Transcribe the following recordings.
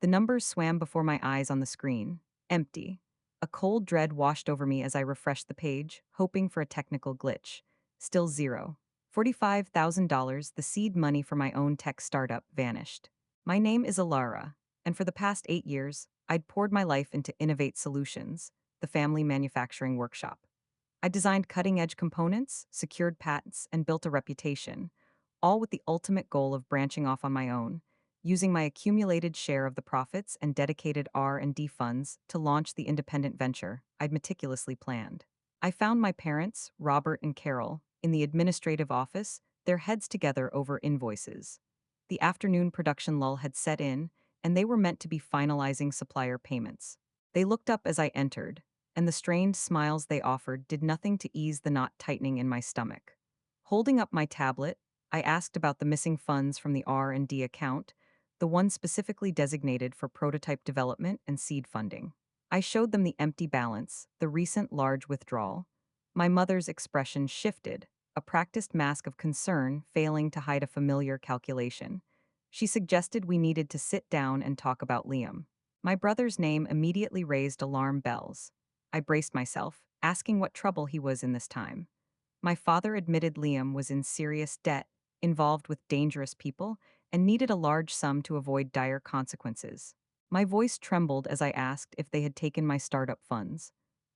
The numbers swam before my eyes on the screen. Empty. A cold dread washed over me as I refreshed the page, hoping for a technical glitch. Still zero. $45,000, the seed money for my own tech startup, vanished. My name is Alara, and for the past 8 years, I'd poured my life into Innovate Solutions, the family manufacturing workshop. I designed cutting-edge components, secured patents, and built a reputation, all with the ultimate goal of branching off on my own, using my accumulated share of the profits and dedicated R&D funds to launch the independent venture I'd meticulously planned. I found my parents, Robert and Carol, in the administrative office, their heads together over invoices. The afternoon production lull had set in, and they were meant to be finalizing supplier payments. They looked up as I entered, and the strained smiles they offered did nothing to ease the knot tightening in my stomach. Holding up my tablet, I asked about the missing funds from the R&D account, the one specifically designated for prototype development and seed funding. I showed them the empty balance, the recent large withdrawal. My mother's expression shifted, a practiced mask of concern failing to hide a familiar calculation. She suggested we needed to sit down and talk about Liam. My brother's name immediately raised alarm bells. I braced myself, asking what trouble he was in this time. My father admitted Liam was in serious debt, involved with dangerous people, and needed a large sum to avoid dire consequences. My voice trembled as I asked if they had taken my startup funds.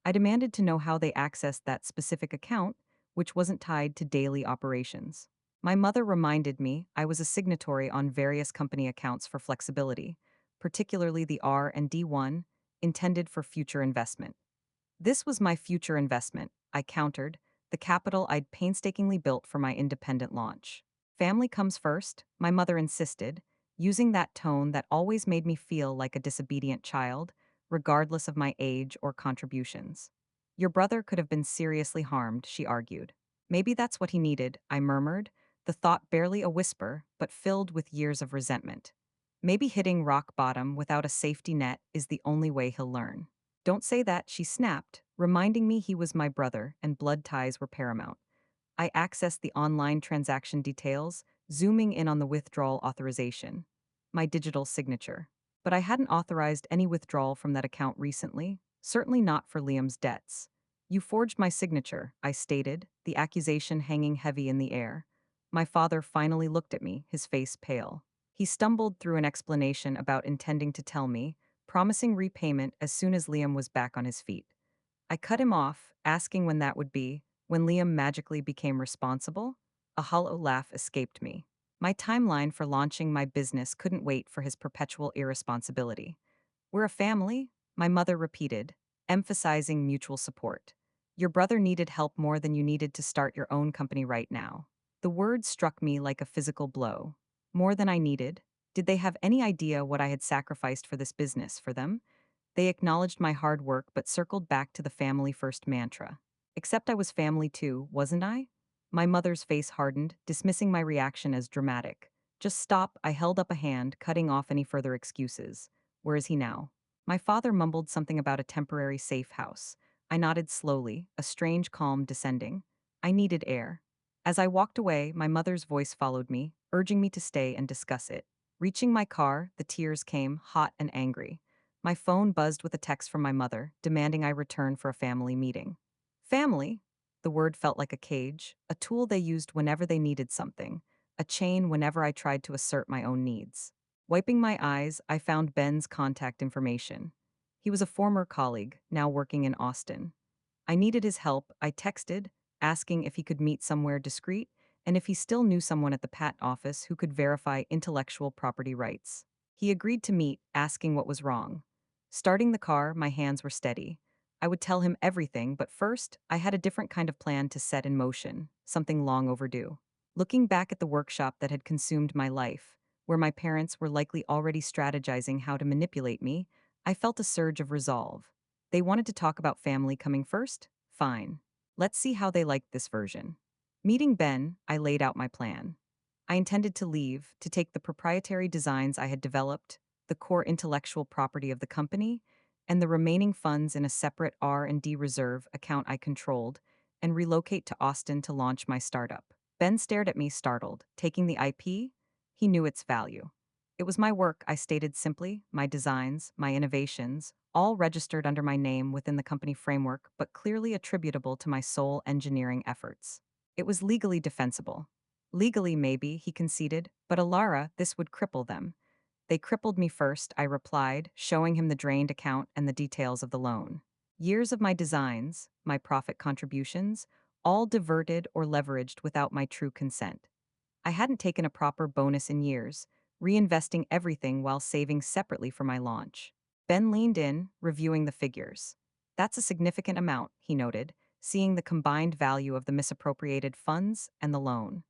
I demanded to know how they accessed that specific account, which wasn't tied to daily operations. My mother reminded me I was a signatory on various company accounts for flexibility, particularly the R&D one, intended for future investment. This was my future investment, I countered, the capital I'd painstakingly built for my independent launch. Family comes first, my mother insisted, using that tone that always made me feel like a disobedient child, regardless of my age or contributions. Your brother could have been seriously harmed, she argued. Maybe that's what he needed, I murmured, the thought barely a whisper, but filled with years of resentment. Maybe hitting rock bottom without a safety net is the only way he'll learn. Don't say that, she snapped, reminding me he was my brother and blood ties were paramount. I accessed the online transaction details, zooming in on the withdrawal authorization. My digital signature. But I hadn't authorized any withdrawal from that account recently, certainly not for Liam's debts. You forged my signature, I stated, the accusation hanging heavy in the air. My father finally looked at me, his face pale. He stumbled through an explanation about intending to tell me, promising repayment as soon as Liam was back on his feet. I cut him off, asking when that would be, when Liam magically became responsible. A hollow laugh escaped me. My timeline for launching my business couldn't wait for his perpetual irresponsibility. We're a family, my mother repeated, emphasizing mutual support. Your brother needed help more than you needed to start your own company right now. The words struck me like a physical blow. More than I needed. Did they have any idea what I had sacrificed for this business for them? They acknowledged my hard work but circled back to the family first mantra. Except I was family too, wasn't I? My mother's face hardened, dismissing my reaction as dramatic. Just stop, I held up a hand, cutting off any further excuses. Where is he now? My father mumbled something about a temporary safe house. I nodded slowly, a strange calm descending. I needed air. As I walked away, my mother's voice followed me, urging me to stay and discuss it. Reaching my car, the tears came, hot and angry. My phone buzzed with a text from my mother, demanding I return for a family meeting. Family? The word felt like a cage, a tool they used whenever they needed something, a chain whenever I tried to assert my own needs. Wiping my eyes, I found Ben's contact information. He was a former colleague, now working in Austin. I needed his help. I texted, asking if he could meet somewhere discreet and if he still knew someone at the patent office who could verify intellectual property rights. He agreed to meet, asking what was wrong. Starting the car, my hands were steady. I would tell him everything, but first, I had a different kind of plan to set in motion, something long overdue. Looking back at the workshop that had consumed my life, where my parents were likely already strategizing how to manipulate me, I felt a surge of resolve. They wanted to talk about family coming first? Fine. Let's see how they liked this version. Meeting Ben, I laid out my plan. I intended to leave, to take the proprietary designs I had developed, the core intellectual property of the company, and the remaining funds in a separate R&D reserve account I controlled, and relocate to Austin to launch my startup. Ben stared at me startled. Taking the IP? He knew its value. It was my work, I stated simply, my designs, my innovations, all registered under my name within the company framework, but clearly attributable to my sole engineering efforts. It was legally defensible. Legally, maybe, he conceded, but Alara, this would cripple them. They crippled me first, I replied, showing him the drained account and the details of the loan. Years of my designs, my profit contributions, all diverted or leveraged without my true consent. I hadn't taken a proper bonus in years, reinvesting everything while saving separately for my launch. Ben leaned in, reviewing the figures. That's a significant amount, he noted, seeing the combined value of the misappropriated funds and the loan.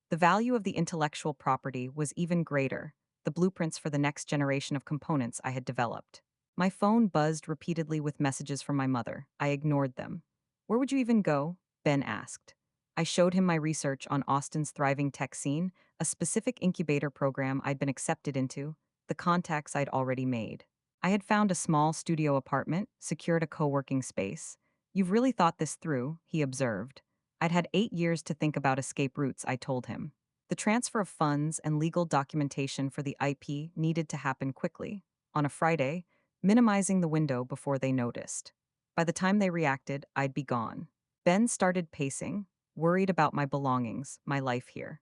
The value of the intellectual property was even greater, the blueprints for the next generation of components I had developed. My phone buzzed repeatedly with messages from my mother. I ignored them. Where would you even go? Ben asked. I showed him my research on Austin's thriving tech scene, a specific incubator program I'd been accepted into, the contacts I'd already made. I had found a small studio apartment, secured a co working space. You've really thought this through, he observed. I'd had 8 years to think about escape routes, I told him. The transfer of funds and legal documentation for the IP needed to happen quickly, on a Friday, minimizing the window before they noticed. By the time they reacted, I'd be gone. Ben started pacing, worried about my belongings, my life here.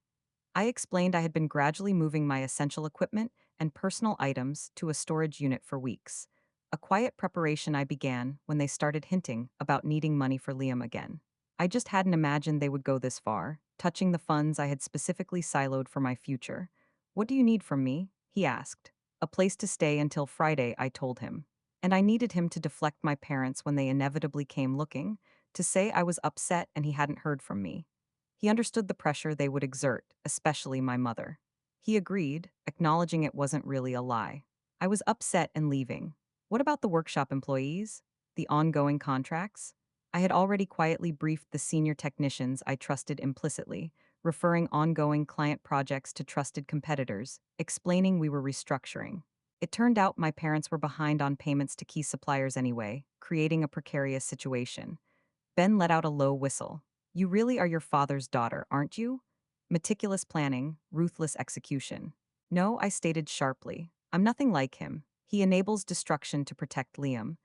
I explained I had been gradually moving my essential equipment and personal items to a storage unit for weeks. A quiet preparation I began when they started hinting about needing money for Liam again. I just hadn't imagined they would go this far, touching the funds I had specifically siloed for my future. What do you need from me? He asked. A place to stay until Friday, I told him. And I needed him to deflect my parents when they inevitably came looking, to say I was upset and he hadn't heard from me. He understood the pressure they would exert, especially my mother. He agreed, acknowledging it wasn't really a lie. I was upset and leaving. What about the workshop employees? The ongoing contracts? I had already quietly briefed the senior technicians I trusted implicitly, referring ongoing client projects to trusted competitors, explaining we were restructuring. It turned out my parents were behind on payments to key suppliers anyway, creating a precarious situation. Ben let out a low whistle. You really are your father's daughter, aren't you? Meticulous planning, ruthless execution. No, I stated sharply. I'm nothing like him. He enables destruction to protect Liam.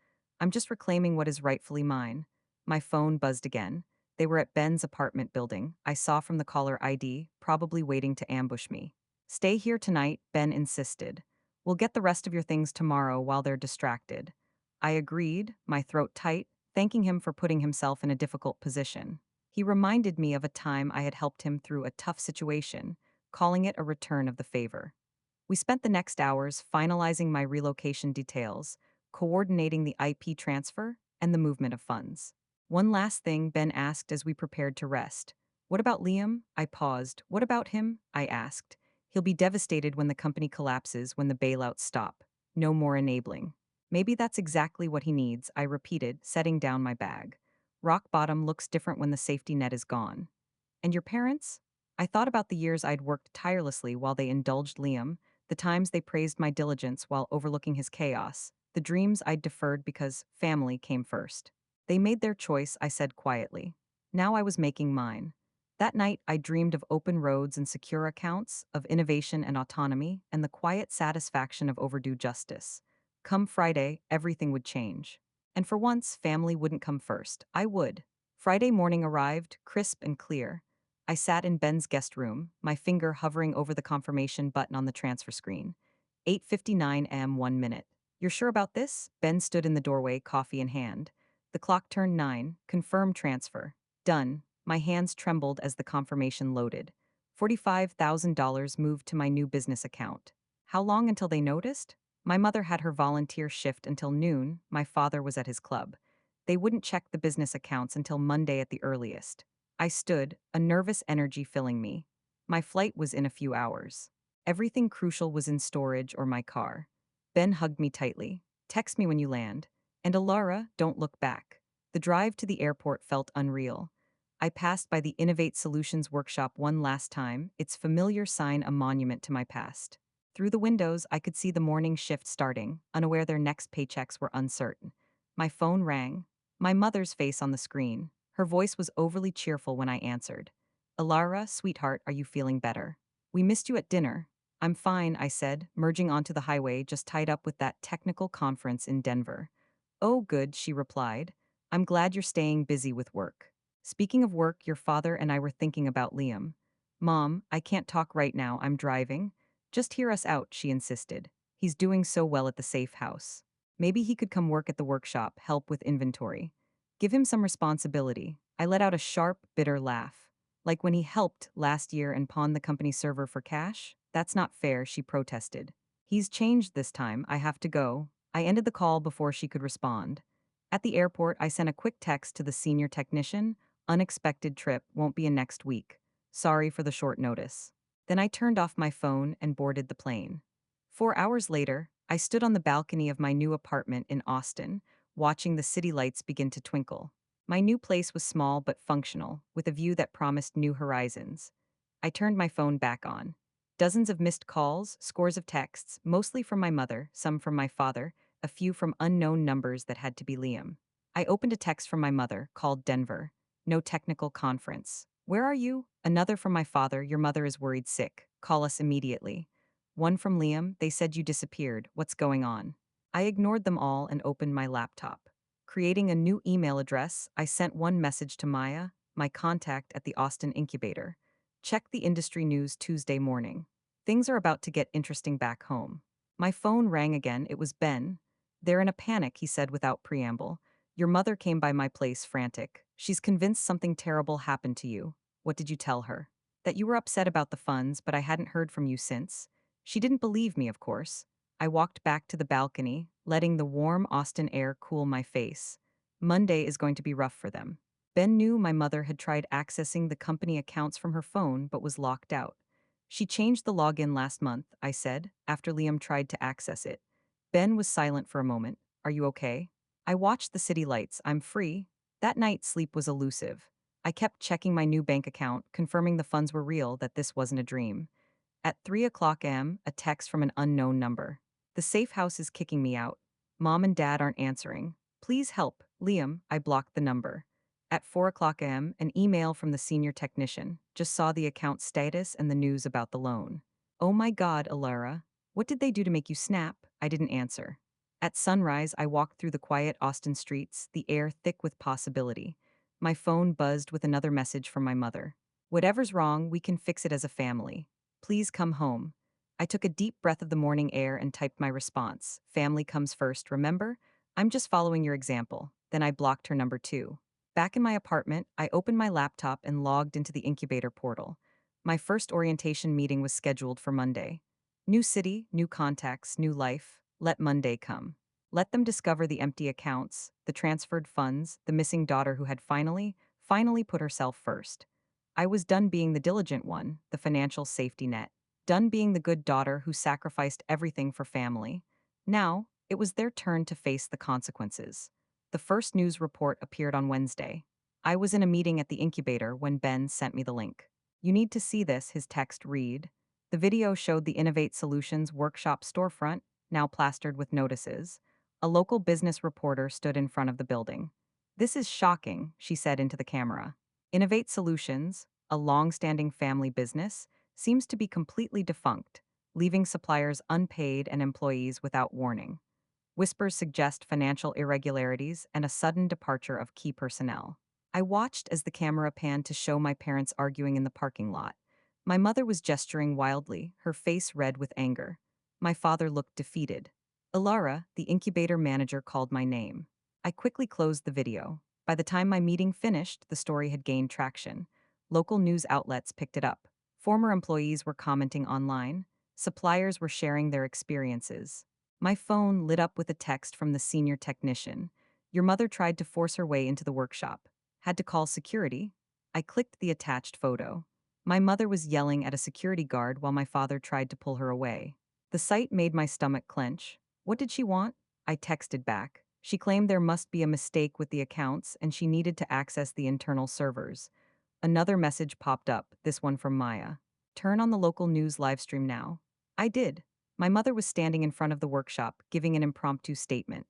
I'm just reclaiming what is rightfully mine. My phone buzzed again. They were at Ben's apartment building. I saw from the caller ID, probably waiting to ambush me. Stay here tonight, Ben insisted. We'll get the rest of your things tomorrow while they're distracted. I agreed, my throat tight, thanking him for putting himself in a difficult position. He reminded me of a time I had helped him through a tough situation, calling it a return of the favor. We spent the next hours finalizing my relocation details, coordinating the IP transfer, and the movement of funds. One last thing Ben asked as we prepared to rest. What about Liam? I paused. What about him? I asked. He'll be devastated when the company collapses when the bailouts stop. No more enabling. Maybe that's exactly what he needs, I repeated, setting down my bag. Rock bottom looks different when the safety net is gone. And your parents? I thought about the years I'd worked tirelessly while they indulged Liam, the times they praised my diligence while overlooking his chaos, the dreams I'd deferred because family came first. They made their choice, I said quietly. Now I was making mine. That night, I dreamed of open roads and secure accounts, of innovation and autonomy, and the quiet satisfaction of overdue justice. Come Friday, everything would change. And for once, family wouldn't come first. I would. Friday morning arrived, crisp and clear. I sat in Ben's guest room, my finger hovering over the confirmation button on the transfer screen. 8:59 a.m. 1 minute. You're sure about this? Ben stood in the doorway, coffee in hand. The clock turned 9. Confirm transfer. Done. My hands trembled as the confirmation loaded. $45,000 moved to my new business account. How long until they noticed? My mother had her volunteer shift until noon, my father was at his club. They wouldn't check the business accounts until Monday at the earliest. I stood, a nervous energy filling me. My flight was in a few hours. Everything crucial was in storage or my car. Ben hugged me tightly. Text me when you land. And Alara, don't look back. The drive to the airport felt unreal. I passed by the Innovate Solutions workshop one last time, its familiar sign a monument to my past. Through the windows, I could see the morning shift starting, unaware their next paychecks were uncertain. My phone rang. My mother's face on the screen. Her voice was overly cheerful when I answered. Alara, sweetheart, are you feeling better? We missed you at dinner. I'm fine, I said, merging onto the highway just tied up with that technical conference in Denver. Oh, good, she replied. I'm glad you're staying busy with work. Speaking of work, your father and I were thinking about Liam. Mom, I can't talk right now, I'm driving. Just hear us out, she insisted. He's doing so well at the safe house. Maybe he could come work at the workshop, help with inventory. Give him some responsibility. I let out a sharp, bitter laugh. Like when he helped last year and pawned the company server for cash? That's not fair, she protested. He's changed this time, I have to go. I ended the call before she could respond. At the airport, I sent a quick text to the senior technician. Unexpected trip, won't be in next week. Sorry for the short notice. Then I turned off my phone and boarded the plane. 4 hours later, I stood on the balcony of my new apartment in Austin, watching the city lights begin to twinkle. My new place was small but functional, with a view that promised new horizons. I turned my phone back on. Dozens of missed calls, scores of texts, mostly from my mother, some from my father, a few from unknown numbers that had to be Liam. I opened a text from my mother, called Denver. No technical conference. Where are you? Another from my father, your mother is worried sick. Call us immediately. One from Liam, they said you disappeared. What's going on? I ignored them all and opened my laptop. Creating a new email address, I sent one message to Maya, my contact at the Austin incubator. Check the industry news Tuesday morning. Things are about to get interesting back home. My phone rang again. It was Ben. They're in a panic, he said without preamble. Your mother came by my place frantic. She's convinced something terrible happened to you. What did you tell her? That you were upset about the funds, but I hadn't heard from you since. She didn't believe me, of course. I walked back to the balcony, letting the warm Austin air cool my face. Monday is going to be rough for them. Ben knew my mother had tried accessing the company accounts from her phone but was locked out. She changed the login last month, I said, after Liam tried to access it. Ben was silent for a moment. Are you okay? I watched the city lights. I'm free. That night, sleep was elusive. I kept checking my new bank account, confirming the funds were real, that this wasn't a dream. At 3 o'clock am, a text from an unknown number. The safe house is kicking me out. Mom and Dad aren't answering. Please help. Liam, I blocked the number. At 4 o'clock am, an email from the senior technician. Just saw the account status and the news about the loan. Oh my God, Alara. What did they do to make you snap? I didn't answer. At sunrise, I walked through the quiet Austin streets, the air thick with possibility. My phone buzzed with another message from my mother. Whatever's wrong, we can fix it as a family. Please come home. I took a deep breath of the morning air and typed my response. Family comes first, remember? I'm just following your example. Then I blocked her number 2. Back in my apartment, I opened my laptop and logged into the incubator portal. My first orientation meeting was scheduled for Monday. New city, new contacts, new life. Let Monday come. Let them discover the empty accounts, the transferred funds, the missing daughter who had finally put herself first. I was done being the diligent one, the financial safety net. Done being the good daughter who sacrificed everything for family. Now, it was their turn to face the consequences. The first news report appeared on Wednesday. I was in a meeting at the incubator when Ben sent me the link. You need to see this, his text read. The video showed the Innovate Solutions workshop storefront, now plastered with notices. A local business reporter stood in front of the building. This is shocking, she said into the camera. Innovate Solutions, a long-standing family business, seems to be completely defunct, leaving suppliers unpaid and employees without warning. Whispers suggest financial irregularities and a sudden departure of key personnel. I watched as the camera panned to show my parents arguing in the parking lot. My mother was gesturing wildly, her face red with anger. My father looked defeated. Ilara, the incubator manager, called my name. I quickly closed the video. By the time my meeting finished, the story had gained traction. Local news outlets picked it up. Former employees were commenting online. Suppliers were sharing their experiences. My phone lit up with a text from the senior technician. Your mother tried to force her way into the workshop. Had to call security. I clicked the attached photo. My mother was yelling at a security guard while my father tried to pull her away. The sight made my stomach clench. What did she want? I texted back. She claimed there must be a mistake with the accounts and she needed to access the internal servers. Another message popped up, this one from Maya. Turn on the local news livestream now. I did. My mother was standing in front of the workshop, giving an impromptu statement.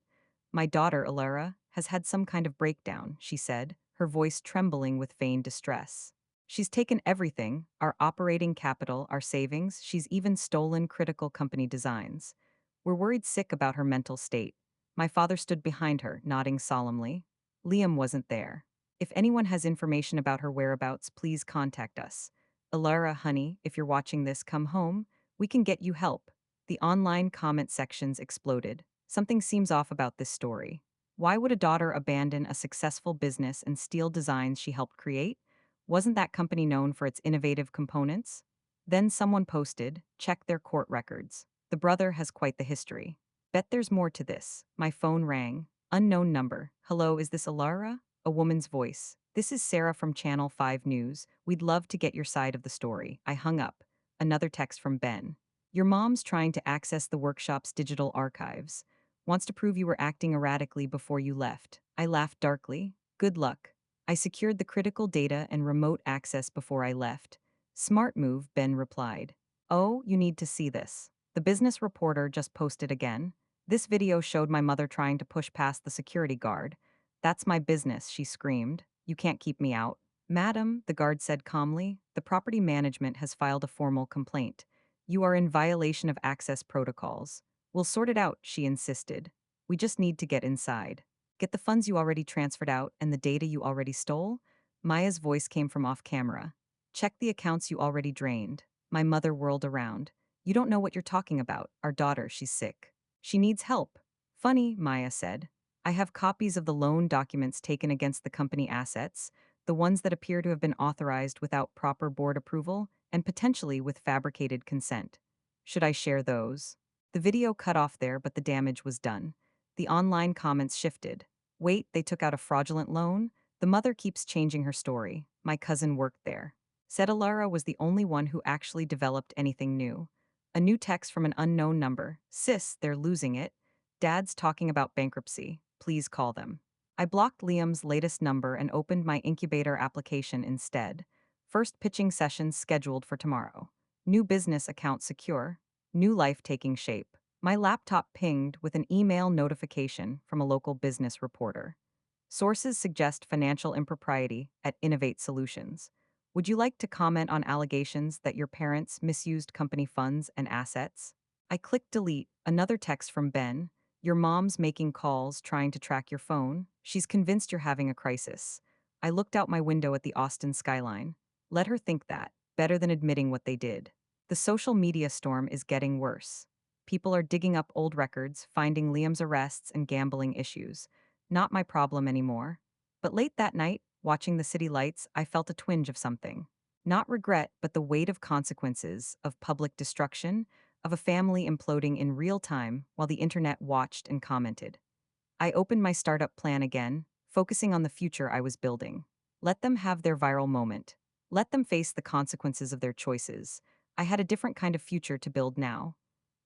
My daughter, Alara, has had some kind of breakdown, she said, her voice trembling with feigned distress. She's taken everything, our operating capital, our savings, she's even stolen critical company designs. We're worried sick about her mental state. My father stood behind her, nodding solemnly. Liam wasn't there. If anyone has information about her whereabouts, please contact us. Alara, honey, if you're watching this, come home. We can get you help. The online comment sections exploded. Something seems off about this story. Why would a daughter abandon a successful business and steal designs she helped create? Wasn't that company known for its innovative components? Then someone posted, check their court records. The brother has quite the history. Bet there's more to this. My phone rang. Unknown number. Hello, is this Alara? A woman's voice. This is Sarah from Channel 5 News. We'd love to get your side of the story. I hung up. Another text from Ben. Your mom's trying to access the workshop's digital archives. Wants to prove you were acting erratically before you left. I laughed darkly. Good luck. I secured the critical data and remote access before I left. Smart move, Ben replied. Oh, you need to see this. The business reporter just posted again. This video showed my mother trying to push past the security guard. That's my business, she screamed. You can't keep me out. Madam, the guard said calmly, the property management has filed a formal complaint. You are in violation of access protocols. We'll sort it out, she insisted. We just need to get inside. Get the funds you already transferred out and the data you already stole? Maya's voice came from off camera. Check the accounts you already drained. My mother whirled around. You don't know what you're talking about. Our daughter, she's sick. She needs help. Funny, Maya said. I have copies of the loan documents taken against the company assets, the ones that appear to have been authorized without proper board approval and potentially with fabricated consent. Should I share those? The video cut off there, but the damage was done. The online comments shifted. Wait, they took out a fraudulent loan? The mother keeps changing her story. My cousin worked there. Said Alara was the only one who actually developed anything new. A new text from an unknown number. Sis, they're losing it. Dad's talking about bankruptcy. Please call them. I blocked Liam's latest number and opened my incubator application instead. First pitching sessions scheduled for tomorrow. New business account secure. New life taking shape. My laptop pinged with an email notification from a local business reporter. Sources suggest financial impropriety at Innovate Solutions. Would you like to comment on allegations that your parents misused company funds and assets? I clicked delete, another text from Ben. Your mom's making calls trying to track your phone. She's convinced you're having a crisis. I looked out my window at the Austin skyline. Let her think that, better than admitting what they did. The social media storm is getting worse. People are digging up old records, finding Liam's arrests and gambling issues. Not my problem anymore. But late that night, watching the city lights, I felt a twinge of something. Not regret, but the weight of consequences, of public destruction, of a family imploding in real time while the internet watched and commented. I opened my startup plan again, focusing on the future I was building. Let them have their viral moment. Let them face the consequences of their choices. I had a different kind of future to build now.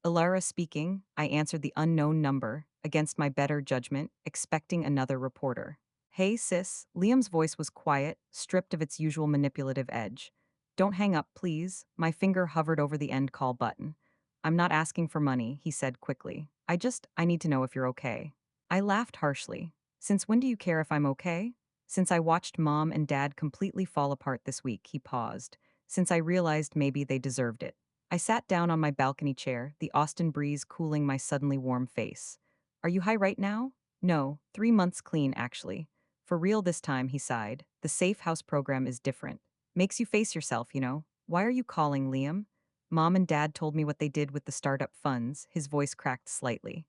Alara speaking, I answered the unknown number, against my better judgment, expecting another reporter. Hey, sis, Liam's voice was quiet, stripped of its usual manipulative edge. Don't hang up, please. My finger hovered over the end call button. I'm not asking for money, he said quickly. I need to know if you're okay. I laughed harshly. Since when do you care if I'm okay? Since I watched mom and dad completely fall apart this week, he paused. Since I realized maybe they deserved it. I sat down on my balcony chair, the Austin breeze cooling my suddenly warm face. Are you high right now? No, 3 months clean, actually. For real this time, he sighed. The Safe House program is different. Makes you face yourself, you know. Why are you calling, Liam? Mom and Dad told me what they did with the startup funds. His voice cracked slightly.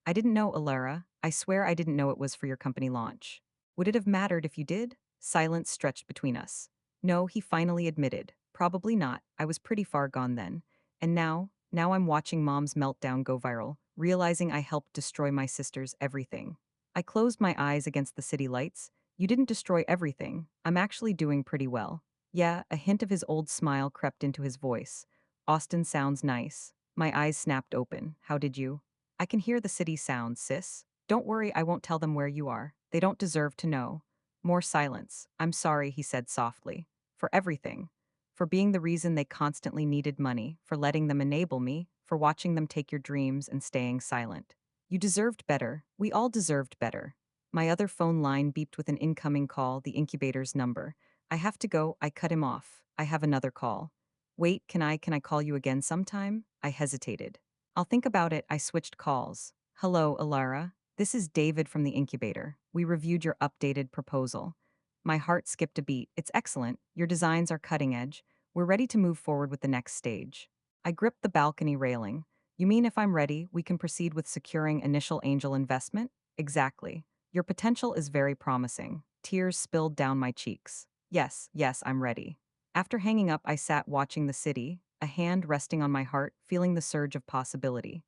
I didn't know, Alara. I swear I didn't know it was for your company launch. Would it have mattered if you did? Silence stretched between us. No, he finally admitted. Probably not. I was pretty far gone then. And now I'm watching mom's meltdown go viral, realizing I helped destroy my sister's everything. I closed my eyes against the city lights. You didn't destroy everything. I'm actually doing pretty well. Yeah, a hint of his old smile crept into his voice. Austin sounds nice. My eyes snapped open. How did you? I can hear the city sounds, sis. Don't worry, I won't tell them where you are. They don't deserve to know. More silence. I'm sorry, he said softly. For everything. For being the reason they constantly needed money, for letting them enable me, for watching them take your dreams and staying silent. You deserved better. We all deserved better. My other phone line beeped with an incoming call, the incubator's number. I have to go, I cut him off. I have another call. Wait, can I call you again sometime? I hesitated. I'll think about it, I switched calls. Hello, Alara. This is David from the incubator. We reviewed your updated proposal. My heart skipped a beat. It's excellent. Your designs are cutting edge. We're ready to move forward with the next stage. I gripped the balcony railing. You mean if I'm ready, we can proceed with securing initial angel investment? Exactly. Your potential is very promising. Tears spilled down my cheeks. Yes, yes, I'm ready. After hanging up, I sat watching the city, a hand resting on my heart, feeling the surge of possibility.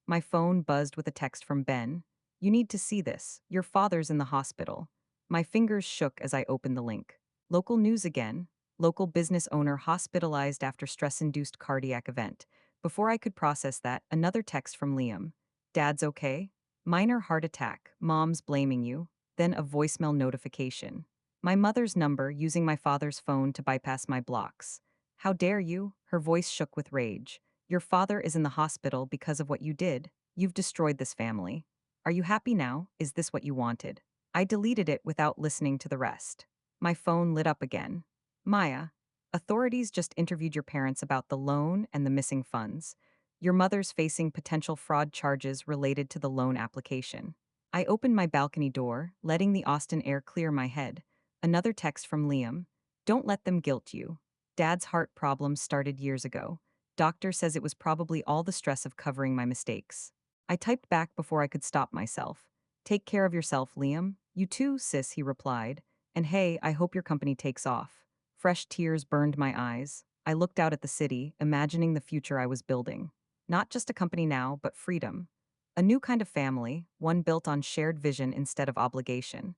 My phone buzzed with a text from Ben. You need to see this. Your father's in the hospital. My fingers shook as I opened the link. Local news again. Local business owner hospitalized after stress-induced cardiac event. Before I could process that, another text from Liam. Dad's okay? Minor heart attack. Mom's blaming you. Then a voicemail notification. My mother's number using my father's phone to bypass my blocks. How dare you? Her voice shook with rage. Your father is in the hospital because of what you did. You've destroyed this family. Are you happy now? Is this what you wanted? I deleted it without listening to the rest. My phone lit up again. Maya, authorities just interviewed your parents about the loan and the missing funds. Your mother's facing potential fraud charges related to the loan application. I opened my balcony door, letting the Austin air clear my head. Another text from Liam. Don't let them guilt you. Dad's heart problems started years ago. Doctor says it was probably all the stress of covering my mistakes. I typed back before I could stop myself. Take care of yourself, Liam. You too, sis, he replied. And hey, I hope your company takes off. Fresh tears burned my eyes. I looked out at the city, imagining the future I was building. Not just a company now, but freedom. A new kind of family, one built on shared vision instead of obligation.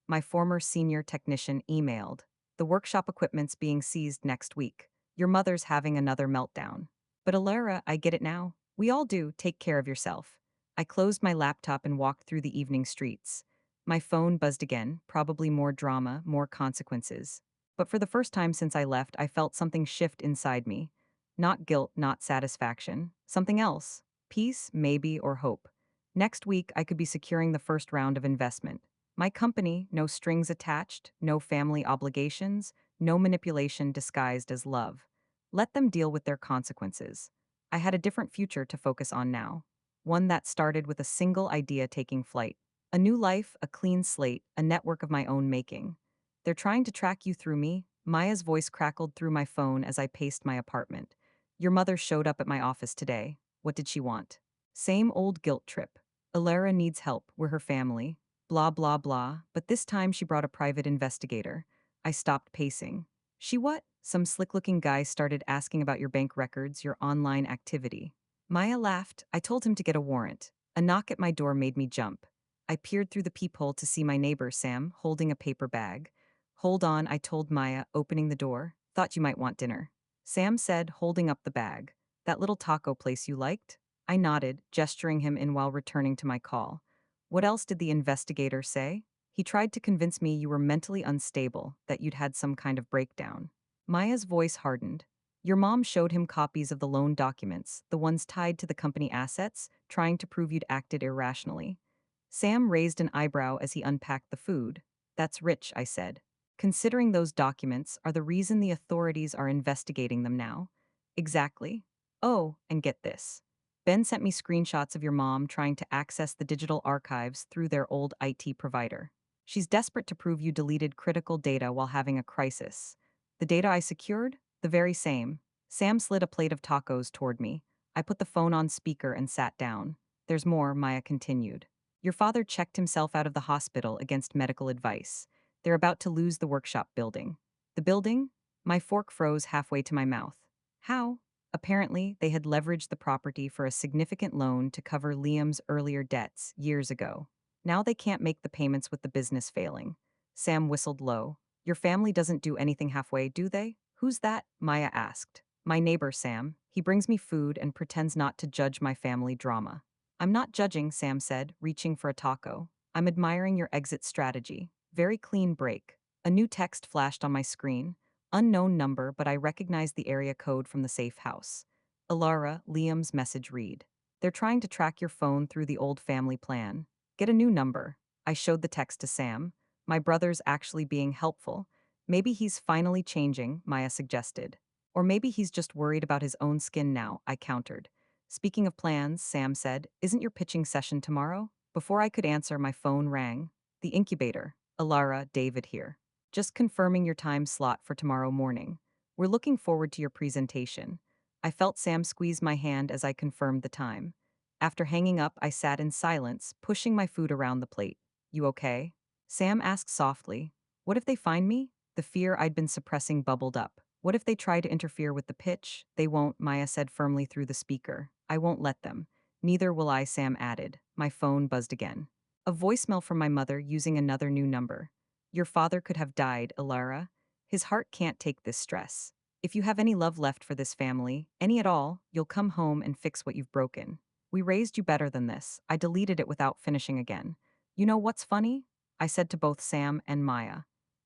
My former senior technician emailed. The workshop equipment's being seized next week. Your mother's having another meltdown. But Alara, I get it now. We all do. Take care of yourself. I closed my laptop and walked through the evening streets. My phone buzzed again, probably more drama, more consequences. But for the first time since I left, I felt something shift inside me. Not guilt, not satisfaction. Something else. Peace, maybe, or hope. Next week, I could be securing the first round of investment. My company, no strings attached, no family obligations, no manipulation disguised as love. Let them deal with their consequences. I had a different future to focus on now. One that started with a single idea taking flight. A new life, a clean slate, a network of my own making. They're trying to track you through me. Maya's voice crackled through my phone as I paced my apartment. Your mother showed up at my office today. What did she want? Same old guilt trip. Alara needs help. We're her family. Blah, blah, blah. But this time she brought a private investigator. I stopped pacing. She what? Some slick-looking guy started asking about your bank records, your online activity. Maya laughed. I told him to get a warrant. A knock at my door made me jump. I peered through the peephole to see my neighbor, Sam, holding a paper bag. Hold on, I told Maya, opening the door. Thought you might want dinner. Sam said, holding up the bag. That little taco place you liked? I nodded, gesturing him in while returning to my call. What else did the investigator say? He tried to convince me you were mentally unstable, that you'd had some kind of breakdown. Maya's voice hardened. Your mom showed him copies of the loan documents, the ones tied to the company assets, trying to prove you'd acted irrationally. Sam raised an eyebrow as he unpacked the food. That's rich, I said. Considering those documents are the reason the authorities are investigating them now. Exactly. Oh, and get this. Ben sent me screenshots of your mom trying to access the digital archives through their old IT provider. She's desperate to prove you deleted critical data while having a crisis. The data I secured? The very same. Sam slid a plate of tacos toward me. I put the phone on speaker and sat down. There's more, Maya continued. Your father checked himself out of the hospital against medical advice. They're about to lose the workshop building. The building? My fork froze halfway to my mouth. How? Apparently, they had leveraged the property for a significant loan to cover Liam's earlier debts years ago. Now they can't make the payments with the business failing. Sam whistled low. Your family doesn't do anything halfway, do they? Who's that? Maya asked. My neighbor, Sam. He brings me food and pretends not to judge my family drama. I'm not judging, Sam said, reaching for a taco. I'm admiring your exit strategy. Very clean break. A new text flashed on my screen. Unknown number, but I recognized the area code from the safe house. Alara, Liam's message read. They're trying to track your phone through the old family plan. Get a new number. I showed the text to Sam. My brother's actually being helpful. Maybe he's finally changing, Maya suggested. Or maybe he's just worried about his own skin now, I countered. Speaking of plans, Sam said, isn't your pitching session tomorrow? Before I could answer, my phone rang. The incubator. Alara, David here. Just confirming your time slot for tomorrow morning. We're looking forward to your presentation. I felt Sam squeeze my hand as I confirmed the time. After hanging up, I sat in silence, pushing my food around the plate. You okay? Sam asked softly. What if they find me? The fear I'd been suppressing bubbled up. What if they try to interfere with the pitch? They won't, Maya said firmly through the speaker. I won't let them. Neither will I, Sam added. My phone buzzed again. A voicemail from my mother using another new number. Your father could have died, Ilara. His heart can't take this stress. If you have any love left for this family, any at all, you'll come home and fix what you've broken. We raised you better than this. I deleted it without finishing again. You know what's funny? I said to both Sam and Maya.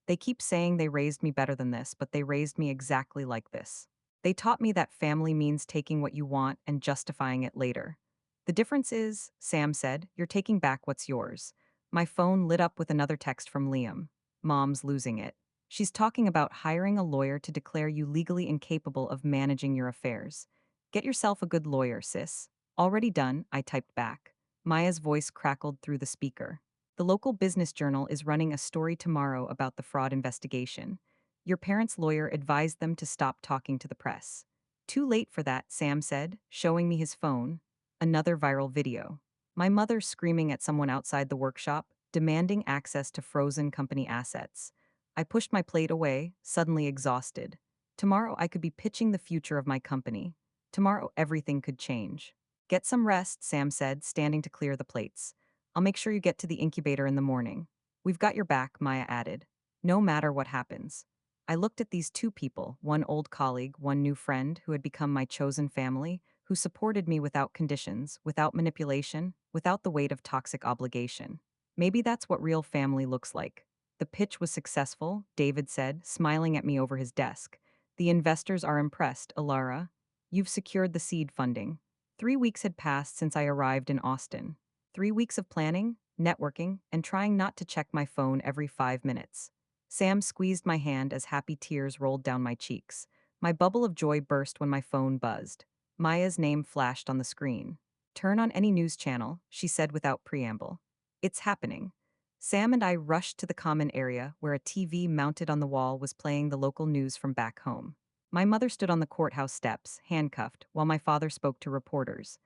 They keep saying they raised me better than this, but they raised me exactly like this. They taught me that family means taking what you want and justifying it later. The difference is, Sam said, you're taking back what's yours. My phone lit up with another text from Liam. Mom's losing it. She's talking about hiring a lawyer to declare you legally incapable of managing your affairs. Get yourself a good lawyer, sis. Already done, I typed back. Maya's voice crackled through the speaker. The local business journal is running a story tomorrow about the fraud investigation. Your parents' lawyer advised them to stop talking to the press. Too late for that, Sam said, showing me his phone. Another viral video. My mother screaming at someone outside the workshop, demanding access to frozen company assets. I pushed my plate away, suddenly exhausted. Tomorrow I could be pitching the future of my company. Tomorrow everything could change. Get some rest, Sam said, standing to clear the plates. I'll make sure you get to the incubator in the morning. We've got your back, Maya added. No matter what happens. I looked at these two people, one old colleague, one new friend who had become my chosen family, who supported me without conditions, without manipulation, without the weight of toxic obligation. Maybe that's what real family looks like. The pitch was successful, David said, smiling at me over his desk. The investors are impressed, Alara. You've secured the seed funding. 3 weeks had passed since I arrived in Austin. 3 weeks of planning, networking, and trying not to check my phone every 5 minutes. Sam squeezed my hand as happy tears rolled down my cheeks. My bubble of joy burst when my phone buzzed. Maya's name flashed on the screen. Turn on any news channel, she said without preamble. It's happening. Sam and I rushed to the common area where a TV mounted on the wall was playing the local news from back home. My mother stood on the courthouse steps, handcuffed, while my father spoke to reporters.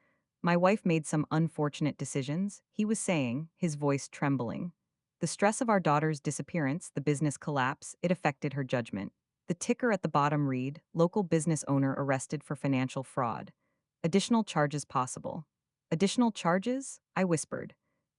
My wife made some unfortunate decisions, he was saying, his voice trembling. The stress of our daughter's disappearance, the business collapse, it affected her judgment. The ticker at the bottom read, local business owner arrested for financial fraud. Additional charges possible. Additional charges? I whispered.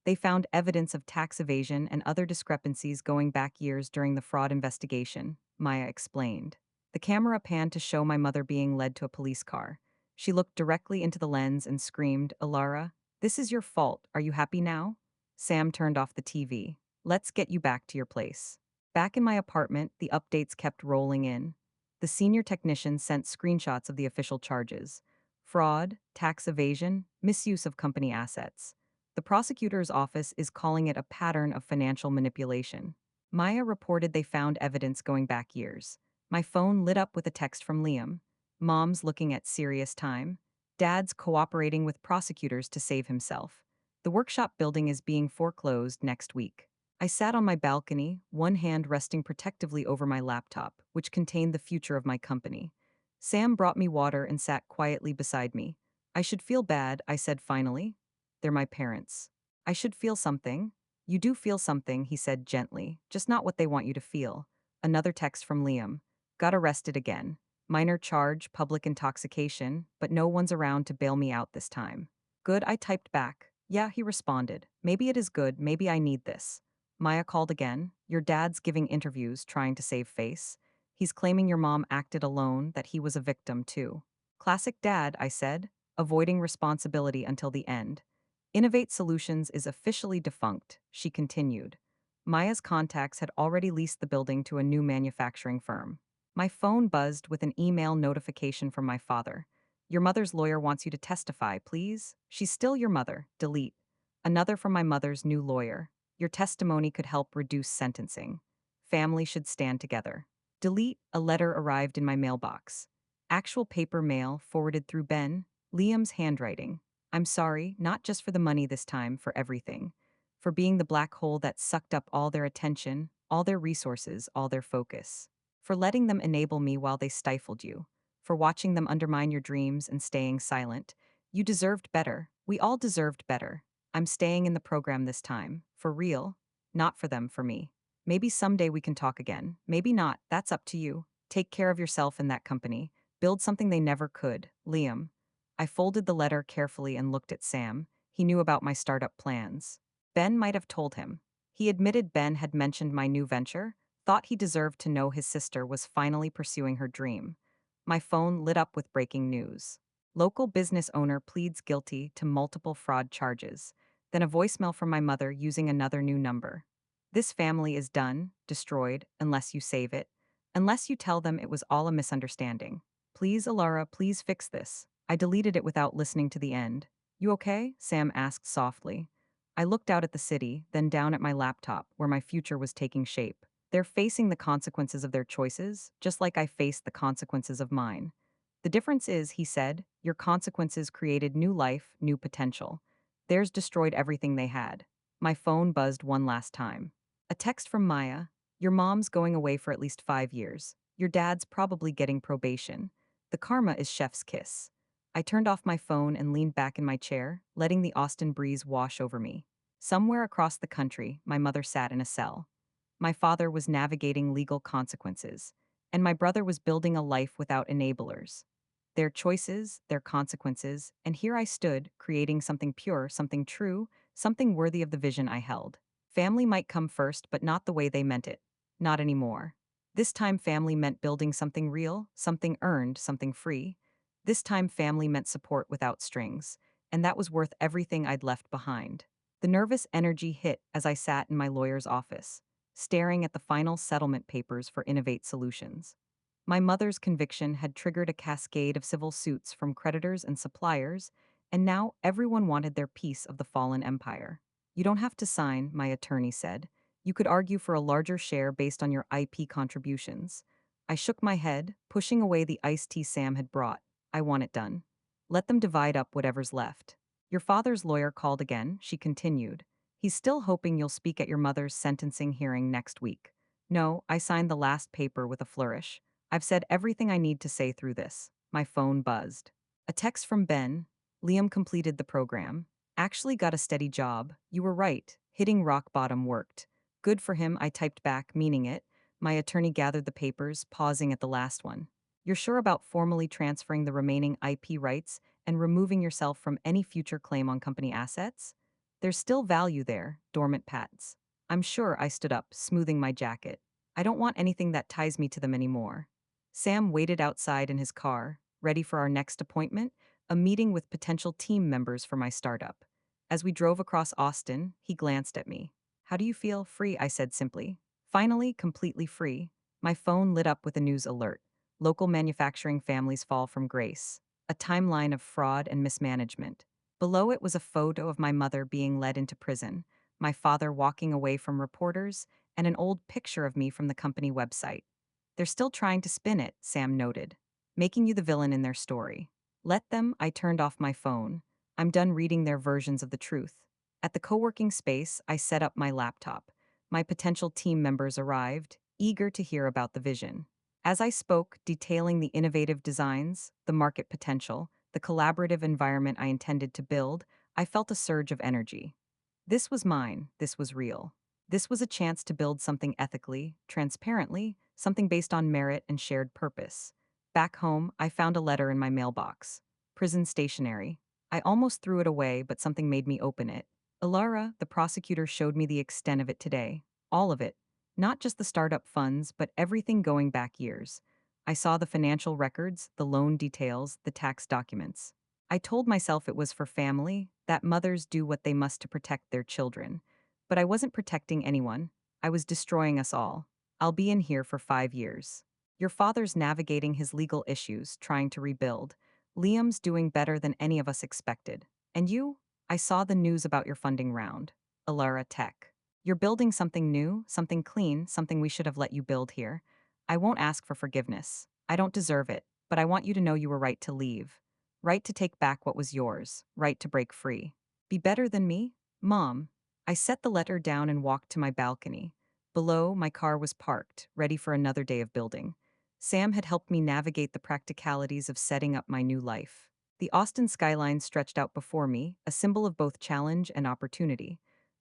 They found evidence of tax evasion and other discrepancies going back years during the fraud investigation, Maya explained. The camera panned to show my mother being led to a police car. She looked directly into the lens and screamed, Alara, this is your fault. Are you happy now? Sam turned off the TV. Let's get you back to your place. Back in my apartment, the updates kept rolling in. The senior technician sent screenshots of the official charges. Fraud, tax evasion, misuse of company assets. The prosecutor's office is calling it a pattern of financial manipulation. Maya reported they found evidence going back years. My phone lit up with a text from Liam. Mom's looking at serious time. Dad's cooperating with prosecutors to save himself. The workshop building is being foreclosed next week. I sat on my balcony, one hand resting protectively over my laptop, which contained the future of my company. Sam brought me water and sat quietly beside me. I should feel bad, I said finally. They're my parents. I should feel something. You do feel something, he said gently, just not what they want you to feel. Another text from Liam. Got arrested again. Minor charge, public intoxication, but no one's around to bail me out this time. Good, I typed back. Yeah, he responded. Maybe it is good, maybe I need this. Maya called again. Your dad's giving interviews, trying to save face. He's claiming your mom acted alone, that he was a victim too. Classic dad, I said, avoiding responsibility until the end. Innovate Solutions is officially defunct, she continued. Maya's contacts had already leased the building to a new manufacturing firm. My phone buzzed with an email notification from my father. Your mother's lawyer wants you to testify, please. She's still your mother. Delete. Another from my mother's new lawyer. Your testimony could help reduce sentencing. Family should stand together. Delete, a letter arrived in my mailbox. Actual paper mail forwarded through Ben, Liam's handwriting. I'm sorry, not just for the money this time, for everything. For being the black hole that sucked up all their attention, all their resources, all their focus. For letting them enable me while they stifled you. For watching them undermine your dreams and staying silent. You deserved better. We all deserved better. I'm staying in the program this time. For real. Not for them, for me. Maybe someday we can talk again. Maybe not. That's up to you. Take care of yourself and that company. Build something they never could. Liam. I folded the letter carefully and looked at Sam. He knew about my startup plans. Ben might have told him. He admitted Ben had mentioned my new venture, thought he deserved to know his sister was finally pursuing her dream. My phone lit up with breaking news. Local business owner pleads guilty to multiple fraud charges. Then a voicemail from my mother using another new number. This family is done, destroyed, unless you save it. Unless you tell them it was all a misunderstanding. Please, Alara, please fix this. I deleted it without listening to the end. You okay? Sam asked softly. I looked out at the city, then down at my laptop, where my future was taking shape. They're facing the consequences of their choices, just like I faced the consequences of mine. The difference is, he said, your consequences created new life, new potential. Theirs destroyed everything they had. My phone buzzed one last time. A text from Maya. Your mom's going away for at least 5 years. Your dad's probably getting probation. The karma is chef's kiss. I turned off my phone and leaned back in my chair, letting the Austin breeze wash over me. Somewhere across the country, my mother sat in a cell. My father was navigating legal consequences, and my brother was building a life without enablers. Their choices, their consequences, and here I stood, creating something pure, something true, something worthy of the vision I held. Family might come first, but not the way they meant it. Not anymore. This time, family meant building something real, something earned, something free. This time, family meant support without strings, and that was worth everything I'd left behind. The nervous energy hit as I sat in my lawyer's office, staring at the final settlement papers for Innovate Solutions. My mother's conviction had triggered a cascade of civil suits from creditors and suppliers, and now everyone wanted their piece of the fallen empire. You don't have to sign, my attorney said. You could argue for a larger share based on your IP contributions. I shook my head, pushing away the iced tea Sam had brought. I want it done. Let them divide up whatever's left. Your father's lawyer called again, she continued. He's still hoping you'll speak at your mother's sentencing hearing next week. No, I signed the last paper with a flourish. I've said everything I need to say through this. My phone buzzed. A text from Ben. Liam completed the program. Actually got a steady job. You were right. Hitting rock bottom worked. Good for him, I typed back, meaning it. My attorney gathered the papers, pausing at the last one. You're sure about formally transferring the remaining IP rights and removing yourself from any future claim on company assets? There's still value there, dormant patents. I'm sure. I stood up, smoothing my jacket. I don't want anything that ties me to them anymore. Sam waited outside in his car, ready for our next appointment, a meeting with potential team members for my startup. As we drove across Austin, he glanced at me. How do you feel? Free, I said simply. Finally, completely free. My phone lit up with a news alert. Local manufacturing families fall from grace. A timeline of fraud and mismanagement. Below it was a photo of my mother being led into prison, my father walking away from reporters, and an old picture of me from the company website. They're still trying to spin it, Sam noted, making you the villain in their story. Let them. I turned off my phone. I'm done reading their versions of the truth. At the co-working space, I set up my laptop. My potential team members arrived, eager to hear about the vision. As I spoke, detailing the innovative designs, the market potential, the collaborative environment I intended to build, I felt a surge of energy. This was mine. This was real. This was a chance to build something ethically, transparently, something based on merit and shared purpose. Back home, I found a letter in my mailbox. Prison stationery. I almost threw it away, but something made me open it. Ilara, the prosecutor, showed me the extent of it today. All of it. Not just the startup funds, but everything going back years. I saw the financial records, the loan details, the tax documents. I told myself it was for family, that mothers do what they must to protect their children. But I wasn't protecting anyone. I was destroying us all. I'll be in here for 5 years. Your father's navigating his legal issues, trying to rebuild. Liam's doing better than any of us expected. And you? I saw the news about your funding round. Alara Tech. You're building something new, something clean, something we should have let you build here. I won't ask for forgiveness. I don't deserve it, but I want you to know you were right to leave. Right to take back what was yours. Right to break free. Be better than me? Mom. I set the letter down and walked to my balcony. Below, my car was parked, ready for another day of building. Sam had helped me navigate the practicalities of setting up my new life. The Austin skyline stretched out before me, a symbol of both challenge and opportunity.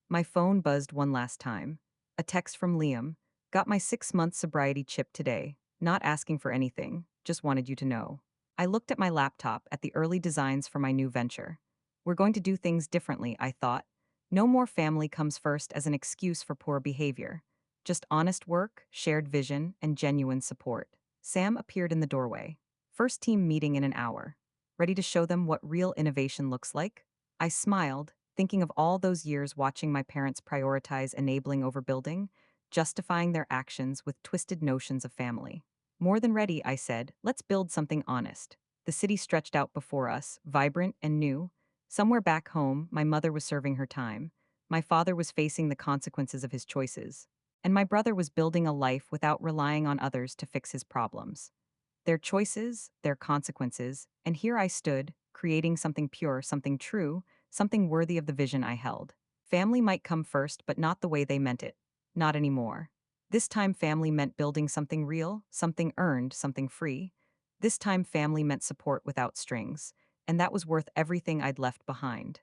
My phone buzzed one last time. A text from Liam. Got my 6-month sobriety chip today. Not asking for anything, just wanted you to know. I looked at my laptop at the early designs for my new venture. We're going to do things differently, I thought. No more family comes first as an excuse for poor behavior. Just honest work, shared vision, and genuine support. Sam appeared in the doorway. First team meeting in an hour. Ready to show them what real innovation looks like? I smiled, thinking of all those years watching my parents prioritize enabling over building, justifying their actions with twisted notions of family. More than ready, I said, let's build something honest. The city stretched out before us, vibrant and new. Somewhere back home, my mother was serving her time. My father was facing the consequences of his choices. And my brother was building a life without relying on others to fix his problems. Their choices, their consequences, and here I stood, creating something pure, something true, something worthy of the vision I held. Family might come first, but not the way they meant it. Not anymore. This time, family meant building something real, something earned, something free. This time, family meant support without strings, and that was worth everything I'd left behind.